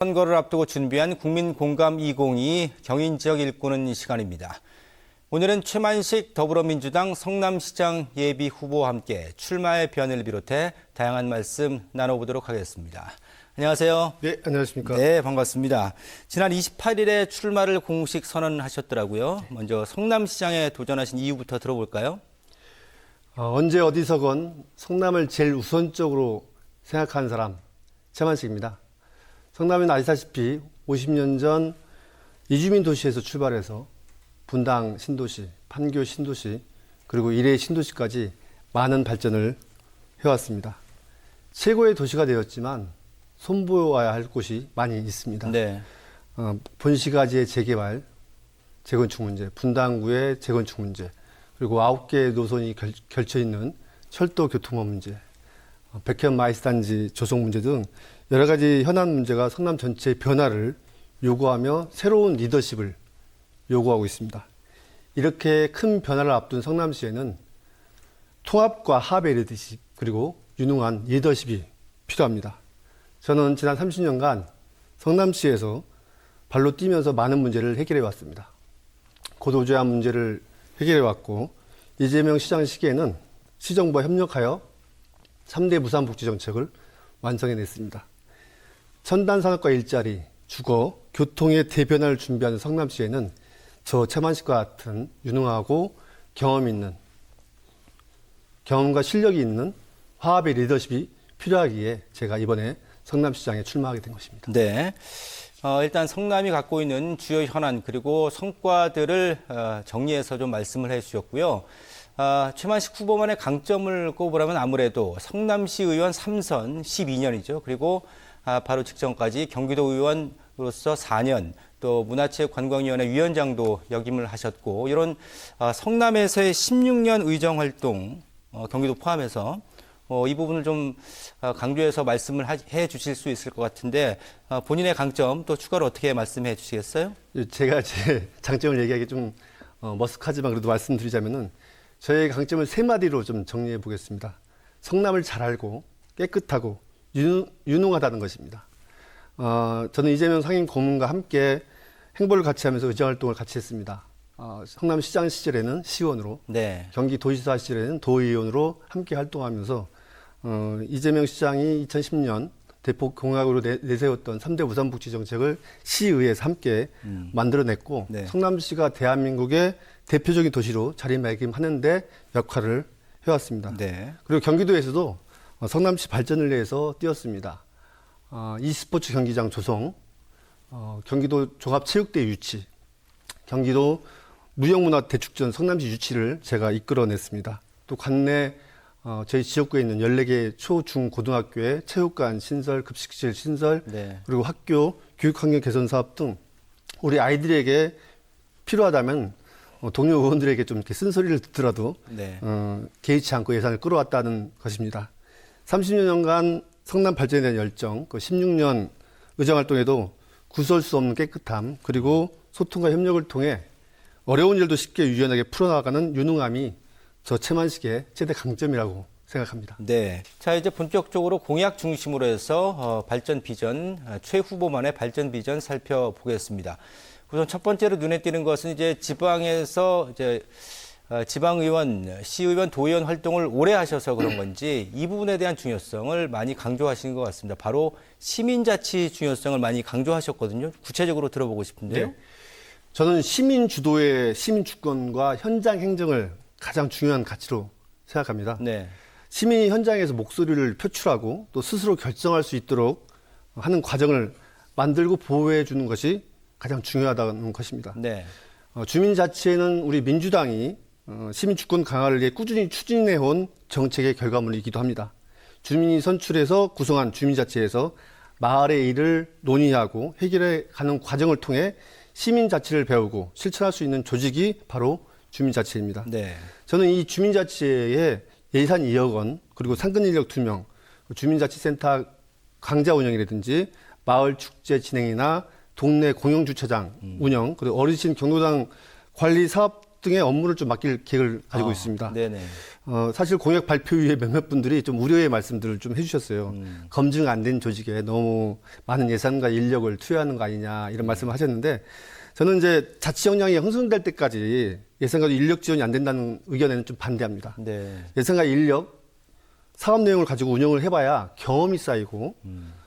선거를 앞두고 준비한 국민공감 2022 경인지역 일구는 시간입니다. 오늘은 최만식 더불어민주당 성남시장 예비 후보와 함께 출마의 변을 비롯해 다양한 말씀 나눠보도록 하겠습니다. 안녕하세요. 네, 안녕하십니까. 네, 반갑습니다. 지난 28일에 출마를 공식 선언하셨더라고요. 먼저 성남시장에 도전하신 이유부터 들어볼까요? 언제 어디서건 성남을 제일 우선적으로 생각하는 사람, 최만식입니다. 성남은 아시다시피 50년 전 이주민 도시에서 출발해서 분당 신도시, 판교 신도시, 그리고 이래 신도시까지 많은 발전을 해왔습니다. 최고의 도시가 되었지만 손보아야 할 곳이 많이 있습니다. 네. 본시가지의 재개발, 재건축 문제, 분당구의 재건축 문제, 그리고 9개의 노선이 결쳐있는 철도 교통網문제, 백현 마이스단지 조성 문제 등 여러 가지 현안 문제가 성남 전체의 변화를 요구하며 새로운 리더십을 요구하고 있습니다. 이렇게 큰 변화를 앞둔 성남시에는 통합과 합의 리더십 그리고 유능한 리더십이 필요합니다. 저는 지난 30년간 성남시에서 발로 뛰면서 많은 문제를 해결해 왔습니다. 고도제한 문제를 해결해 왔고 이재명 시장 시기에는 시정부와 협력하여 3대 부산복지 정책을 완성해냈습니다. 첨단 산업과 일자리, 주거, 교통의 대변화를 준비하는 성남시에는 저 최만식과 같은 유능하고 경험과 실력이 있는 화합의 리더십이 필요하기에 제가 이번에 성남시장에 출마하게 된 것입니다. 네. 일단 성남이 갖고 있는 주요 현안 그리고 성과들을 정리해서 좀 말씀을 해주셨고요. 최만식 후보만의 강점을 꼽으라면 아무래도 성남시 의원 3선 12년이죠. 그리고 바로 직전까지 경기도 의원으로서 4년, 또 문화체육관광위원회 위원장도 역임을 하셨고 이런 성남에서의 16년 의정활동, 경기도 포함해서 이 부분을 좀 강조해서 말씀을 해 주실 수 있을 것 같은데 본인의 강점 또 추가로 어떻게 말씀해 주시겠어요? 제가 제 장점을 얘기하기 좀 머쓱하지만 그래도 말씀드리자면은 저의 강점을 세 마디로 좀 정리해 보겠습니다. 성남을 잘 알고 깨끗하고 유능하다는 것입니다. 저는 이재명 상임 고문과 함께 행보를 같이 하면서 의정활동을 같이 했습니다. 성남시장 시절에는 시의원으로, 네. 경기도지사 시절에는 도의원으로 함께 활동하면서 이재명 시장이 2010년 대폭 공약으로 내세웠던 3대 부산복지 정책을 시의회에서 함께 만들어냈고 네. 성남시가 대한민국의 대표적인 도시로 자리매김하는데 역할을 해왔습니다. 네. 그리고 경기도에서도 성남시 발전을 위해서 뛰었습니다. e스포츠 경기장 조성, 경기도 종합체육대 유치, 경기도 무형문화대축전 성남시 유치를 제가 이끌어냈습니다. 또 관내 저희 지역구에 있는 14개 초, 중, 고등학교의 체육관 신설, 급식실 신설, 네. 그리고 학교 교육환경 개선 사업 등 우리 아이들에게 필요하다면 동료 의원들에게 좀 이렇게 쓴소리를 듣더라도 네. 개의치 않고 예산을 끌어왔다는 것입니다. 30년간 성남 발전에 대한 열정, 그 16년 의정활동에도 구설 수 없는 깨끗함, 그리고 소통과 협력을 통해 어려운 일도 쉽게 유연하게 풀어나가는 유능함이 저 최만식의 최대 강점이라고 생각합니다. 네. 자, 이제 본격적으로 공약 중심으로 해서 발전 비전, 최 후보만의 발전 비전 살펴보겠습니다. 우선 첫 번째로 눈에 띄는 것은 이제 지방에서 이제 지방의원, 시의원, 도의원 활동을 오래 하셔서 그런 건지 이 부분에 대한 중요성을 많이 강조하시는 것 같습니다. 바로 시민자치 중요성을 많이 강조하셨거든요. 구체적으로 들어보고 싶은데요. 네. 저는 시민 주도의 시민 주권과 현장 행정을 가장 중요한 가치로 생각합니다. 네. 시민이 현장에서 목소리를 표출하고 또 스스로 결정할 수 있도록 하는 과정을 만들고 보호해 주는 것이 가장 중요하다는 것입니다. 네. 주민자치에는 우리 민주당이 시민 주권 강화를 위해 꾸준히 추진해온 정책의 결과물이기도 합니다. 주민이 선출해서 구성한 주민자치에서 마을의 일을 논의하고 해결해 가는 과정을 통해 시민자치를 배우고 실천할 수 있는 조직이 바로 주민자치입니다. 네. 저는 이 주민자치에 예산 2억 원, 그리고 상근 인력 2명, 주민자치센터 강좌 운영이라든지 마을 축제 진행이나 동네 공영주차장 운영, 그리고 어르신 경로당 관리 사업 등의 업무를 좀 맡길 계획을 가지고 있습니다. 네네. 사실 공약 발표 이후에 몇몇 분들이 좀 우려의 말씀들을 좀 해주셨어요. 검증 안 된 조직에 너무 많은 예산과 인력을 투여하는 거 아니냐 이런 말씀을 하셨는데 저는 이제 자치 역량이 형성될 때까지 예산과 인력 지원이 안 된다는 의견에는 좀 반대합니다. 네. 예산과 인력, 사업 내용을 가지고 운영을 해봐야 경험이 쌓이고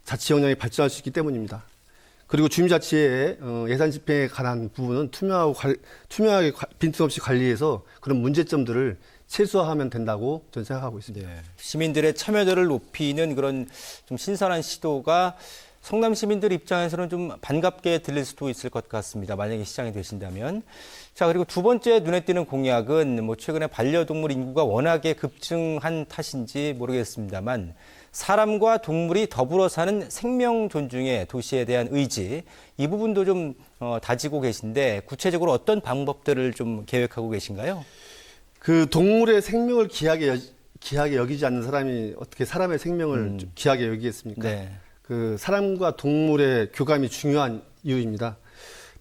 자치 역량이 발전할 수 있기 때문입니다. 그리고 주민자치의 예산 집행에 관한 부분은 투명하게 빈틈없이 관리해서 그런 문제점들을 최소화하면 된다고 저는 생각하고 있습니다. 네. 시민들의 참여도를 높이는 그런 좀 신선한 시도가 성남 시민들 입장에서는 좀 반갑게 들릴 수도 있을 것 같습니다. 만약에 시장이 되신다면. 자, 그리고 두 번째 눈에 띄는 공약은 뭐 최근에 반려동물 인구가 워낙에 급증한 탓인지 모르겠습니다만 사람과 동물이 더불어 사는 생명 존중의 도시에 대한 의지, 이 부분도 좀 다지고 계신데 구체적으로 어떤 방법들을 좀 계획하고 계신가요? 그 동물의 생명을 귀하게 여기지 않는 사람이 어떻게 사람의 생명을 좀 귀하게 여기겠습니까? 네. 그 사람과 동물의 교감이 중요한 이유입니다.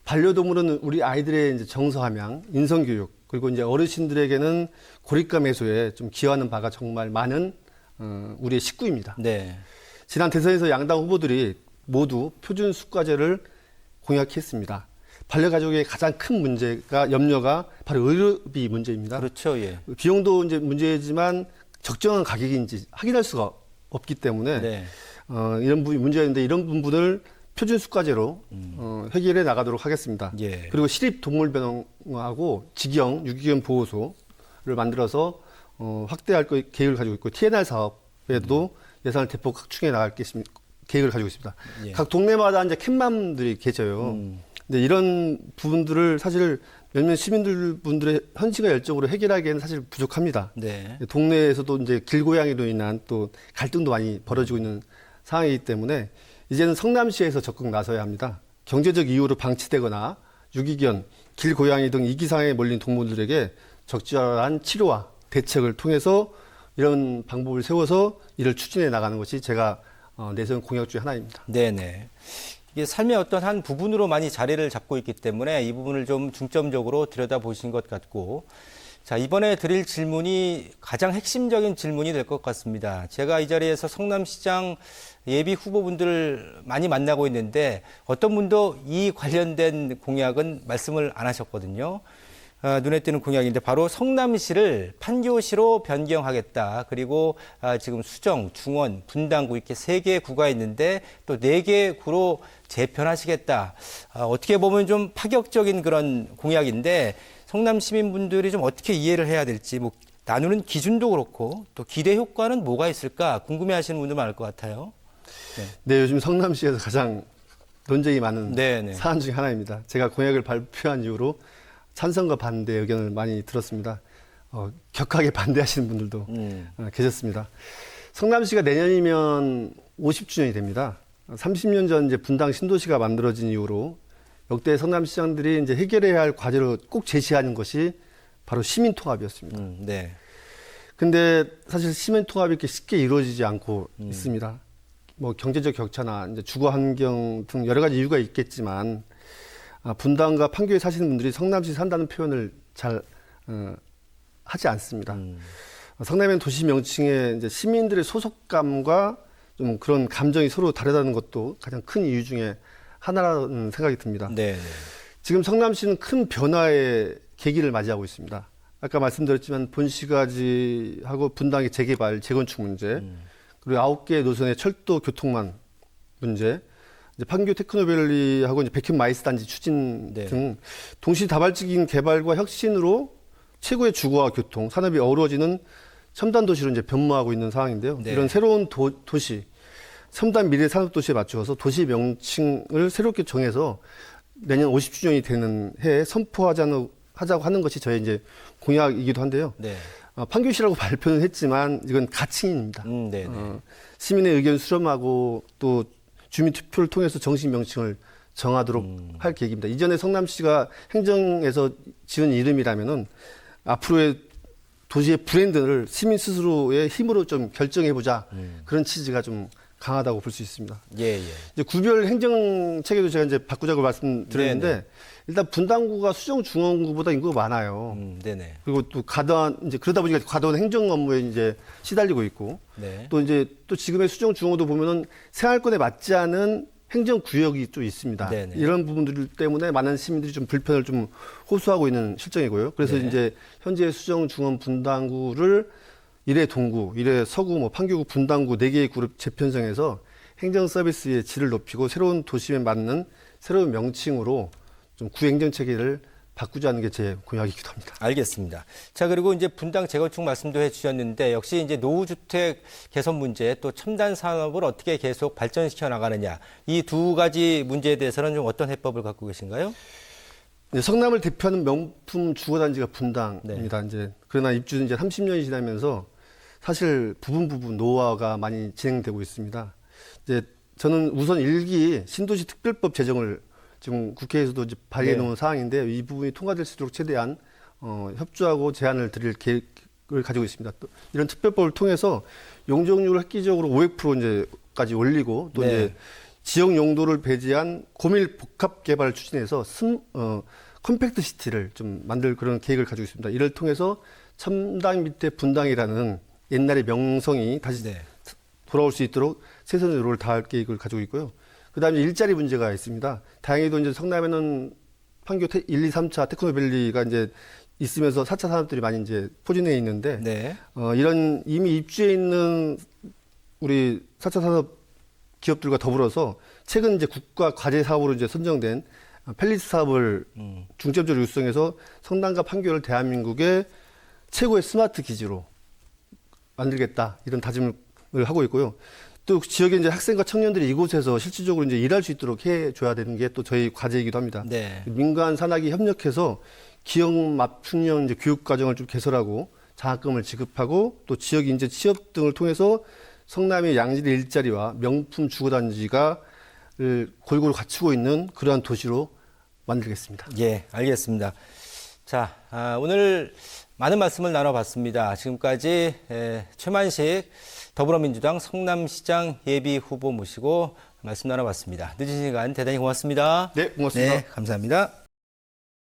반려동물은 우리 아이들의 이제 정서함양, 인성교육, 그리고 이제 어르신들에게는 고립감 해소에 좀 기여하는 바가 정말 많은 우리의 식구입니다. 네. 지난 대선에서 양당 후보들이 모두 표준 수가제를 공약했습니다. 반려가족의 가장 큰 문제가 염려가 바로 의료비 문제입니다. 그렇죠. 예. 비용도 이제 문제지만 적정한 가격인지 확인할 수가 없기 때문에 네. 이런 부분이 문제였는데 이런 부분을 표준 수가제로 해결해 나가도록 하겠습니다. 예. 그리고 시립 동물병원하고 직영 유기견 보호소를 만들어서 확대할 계획을 가지고 있고 TNR 사업에도 예산을 대폭 확충해 나갈 계획을 가지고 있습니다. 예. 각 동네마다 이제 캔맘들이 계셔요. 근데 이런 부분들을 사실 몇몇 시민분들의 헌신과 열정으로 해결하기에는 사실 부족합니다. 네. 동네에서도 이제 길고양이로 인한 또 갈등도 많이 벌어지고 있는 상황이기 때문에 이제는 성남시에서 적극 나서야 합니다. 경제적 이유로 방치되거나 유기견, 길고양이 등 이기상에 몰린 동물들에게 적절한 치료와 대책을 통해서 이런 방법을 세워서 이를 추진해 나가는 것이 제가 내세운 공약 중에 하나입니다. 네네. 이게 삶의 어떤 한 부분으로 많이 자리를 잡고 있기 때문에 이 부분을 좀 중점적으로 들여다보신 것 같고, 자, 이번에 드릴 질문이 가장 핵심적인 질문이 될 것 같습니다. 제가 이 자리에서 성남시장 예비 후보분들 많이 만나고 있는데 어떤 분도 이 관련된 공약은 말씀을 안 하셨거든요. 눈에 띄는 공약인데 바로 성남시를 판교시로 변경하겠다. 그리고 지금 수정, 중원, 분당구 이렇게 3개 구가 있는데 또 4개 구로 재편하시겠다. 어떻게 보면 좀 파격적인 그런 공약인데 성남 시민분들이 좀 어떻게 이해를 해야 될지 뭐 나누는 기준도 그렇고 또 기대 효과는 뭐가 있을까 궁금해하시는 분들 많을 것 같아요. 네, 요즘 성남시에서 가장 논쟁이 많은 네네. 사안 중에 하나입니다. 제가 공약을 발표한 이후로 찬성과 반대 의견을 많이 들었습니다. 격하게 반대하시는 분들도 계셨습니다. 성남시가 내년이면 50주년이 됩니다. 30년 전 이제 분당 신도시가 만들어진 이후로 역대 성남시장들이 이제 해결해야 할 과제로 꼭 제시하는 것이 바로 시민통합이었습니다. 네. 근데 사실 시민통합이 이렇게 쉽게 이루어지지 않고 있습니다. 뭐 경제적 격차나 이제 주거 환경 등 여러 가지 이유가 있겠지만 분당과 판교에 사시는 분들이 성남시 산다는 표현을 잘 하지 않습니다. 성남의 도시 명칭에 이제 시민들의 소속감과 좀 그런 감정이 서로 다르다는 것도 가장 큰 이유 중에 하나라는 생각이 듭니다. 네. 지금 지금 성남시는 큰 변화의 계기를 맞이하고 있습니다. 아까 말씀드렸지만 본시가지하고 분당의 재개발, 재건축 문제, 그리고 9개 노선의 철도 교통망 문제, 이제 판교 테크노밸리하고 이제 백현 마이스 단지 추진 네. 등 동시다발적인 개발과 혁신으로 최고의 주거와 교통, 산업이 어우러지는 첨단 도시로 이제 변모하고 있는 상황인데요. 네. 이런 새로운 도시, 첨단 미래 산업 도시에 맞추어서 도시 명칭을 새롭게 정해서 내년 50주년이 되는 해에 선포하자고 하는 것이 저의 이제 공약이기도 한데요. 네. 판교시라고 발표는 했지만 이건 가칭입니다. 네. 시민의 의견 수렴하고 또 주민 투표를 통해서 정식 명칭을 정하도록 할 계획입니다. 이전에 성남시가 행정에서 지은 이름이라면은 앞으로의 도시의 브랜드를 시민 스스로의 힘으로 좀 결정해보자 그런 취지가 좀 강하다고 볼 수 있습니다. 예, 예. 이제 구별 행정 체계도 제가 이제 바꾸자고 말씀드렸는데 네네. 일단 분당구가 수정 중원구보다 인구가 많아요. 네네. 그리고 또 과도한 이제 그러다 보니까 과도한 행정 업무에 이제 시달리고 있고 네. 또 이제 또 지금의 수정 중원도 보면은 생활권에 맞지 않은 행정 구역이 좀 있습니다. 네네. 이런 부분들 때문에 많은 시민들이 좀 불편을 좀 호소하고 있는 실정이고요. 그래서 네. 이제 현재 수정 중원 분당구를 일회 동구, 일회 서구, 뭐 판교구, 분당구 4개의 그룹 재편성해서 행정 서비스의 질을 높이고 새로운 도심에 맞는 새로운 명칭으로 좀 구행정 체계를 바꾸자는 게 제 공약이기도 합니다. 알겠습니다. 자, 그리고 이제 분당 재건축 말씀도 해주셨는데 역시 이제 노후주택 개선 문제 또 첨단 산업을 어떻게 계속 발전시켜 나가느냐 이 두 가지 문제에 대해서는 좀 어떤 해법을 갖고 계신가요? 이제 성남을 대표하는 명품 주거단지가 분당입니다. 네. 이제 그러나 입주는 이제 30년이 지나면서 사실 부분 노후화가 많이 진행되고 있습니다. 이제 저는 우선 1기 신도시 특별법 제정을 지금 국회에서도 이제 발의해 놓은 사항인데 이 부분이 통과될 수 있도록 최대한 협조하고 제안을 드릴 계획을 가지고 있습니다. 또 이런 특별법을 통해서 용적률을 획기적으로 500% 이제까지 올리고 또 네. 이제 지역 용도를 배제한 고밀 복합 개발을 추진해서 컴팩트 시티를 좀 만들 그런 계획을 가지고 있습니다. 이를 통해서 첨당 밑에 분당이라는 옛날의 명성이 다시 네. 돌아올 수 있도록 최선의 노력을 다할 계획을 가지고 있고요. 그다음에 일자리 문제가 있습니다. 다행히도 이제 성남에는 판교 1, 2, 3차 테크노밸리가 이제 있으면서 4차 산업들이 많이 이제 포진해 있는데 네. 이런 이미 입주해 있는 우리 4차 산업 기업들과 더불어서 최근 이제 국가 과제 사업으로 이제 선정된 펠리스 사업을 중점적으로 육성해서 성남과 판교를 대한민국의 최고의 스마트 기지로 만들겠다 이런 다짐을 하고 있고요. 또 지역의 이제 학생과 청년들이 이곳에서 실질적으로 이제 일할 수 있도록 해줘야 되는 게 또 저희 과제이기도 합니다. 네. 민간 산학이 협력해서 기업 맞춤형 이제 교육 과정을 좀 개설하고 장학금을 지급하고 또 지역 인재 취업 등을 통해서 성남의 양질의 일자리와 명품 주거단지가 골고루 갖추고 있는 그러한 도시로 만들겠습니다. 예, 알겠습니다. 자, 오늘 많은 말씀을 나눠봤습니다. 지금까지 최만식 더불어민주당 성남시장 예비 후보 모시고 말씀 나눠봤습니다. 늦은 시간 대단히 고맙습니다. 네, 고맙습니다. 네, 감사합니다.